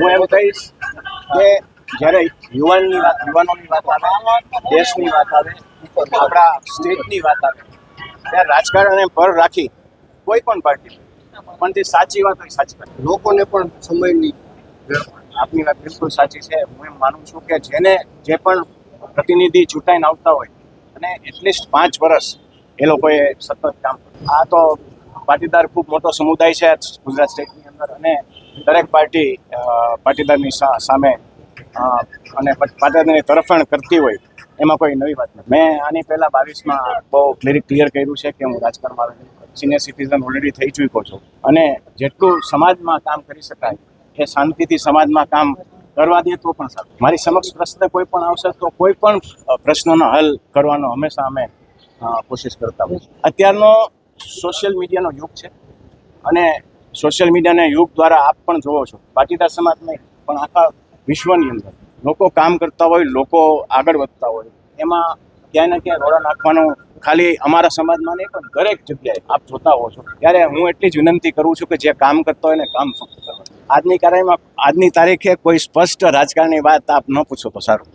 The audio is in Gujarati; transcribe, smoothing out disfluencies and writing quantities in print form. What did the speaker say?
હું એમ કહીશ કે જ્યારે યુવાનોની વાત આવે, દેશની વાત આવે, આપણા સ્ટેટની વાત આવે, ત્યારે રાજકારણને પર રાખી કોઈ પણ પાર્ટી પણ તે સાચી વાત હોય સાચી વાત. લોકોને પણ સમયની આપની વાત બિલકુલ સાચી છે. હું એમ માનું છું કે જે પણ પ્રતિનિધિ ચૂંટાઈને આવતા હોય અને એટલીસ્ટ 5 વર્ષ એ લોકોએ સતત કામ કર્યું. આ તો પાટીદાર ખૂબ મોટો સમુદાય છે ગુજરાત સ્ટેટની અંદર, અને દરેક પાર્ટી પાટીદારની સામે અને પાટીદારની તરફેણ કરતી હોય એમાં કોઈ નવી વાત નથી. મેં આની પહેલાં 22માં બહુ ક્લિયર કર્યું છે કે હું રાજકારણમાં સિનિયર સિટીઝન ઓલરેડી થઈ ચૂક્યો છું, અને જેટલું સમાજમાં કામ કરી શકાય એ શાંતિથી સમાજમાં કામ કરવા દે તો પણ સારું. મારી સમક્ષ પ્રશ્ન કોઈ પણ આવશે તો કોઈ પણ પ્રશ્નોનો હલ કરવાનો હંમેશા અમે કોશિશ કરતા હોય. અત્યારનો સોશિયલ મીડિયાનો યુગ છે, અને સોશિયલ મીડિયાના યુગ દ્વારા આપ પણ જોવો છો, પાટીદાર સમાજ નહીં પણ આખા વિશ્વની અંદર લોકો કામ કરતા હોય, લોકો આગળ વધતા હોય, એમાં ક્યાંય ને ક્યાંય રોડા નાખવાનું ખાલી અમારા સમાજમાં નહીં પણ દરેક જગ્યાએ આપ જોતા હો છો. ત્યારે હું એટલી જ વિનંતી કરું છું કે જે કામ કરતા હોય ને કામ ફક્ત કરો. આજની તારીખે કોઈ સ્પષ્ટ રાજકારણની વાત આપ ન પૂછો તો સારું.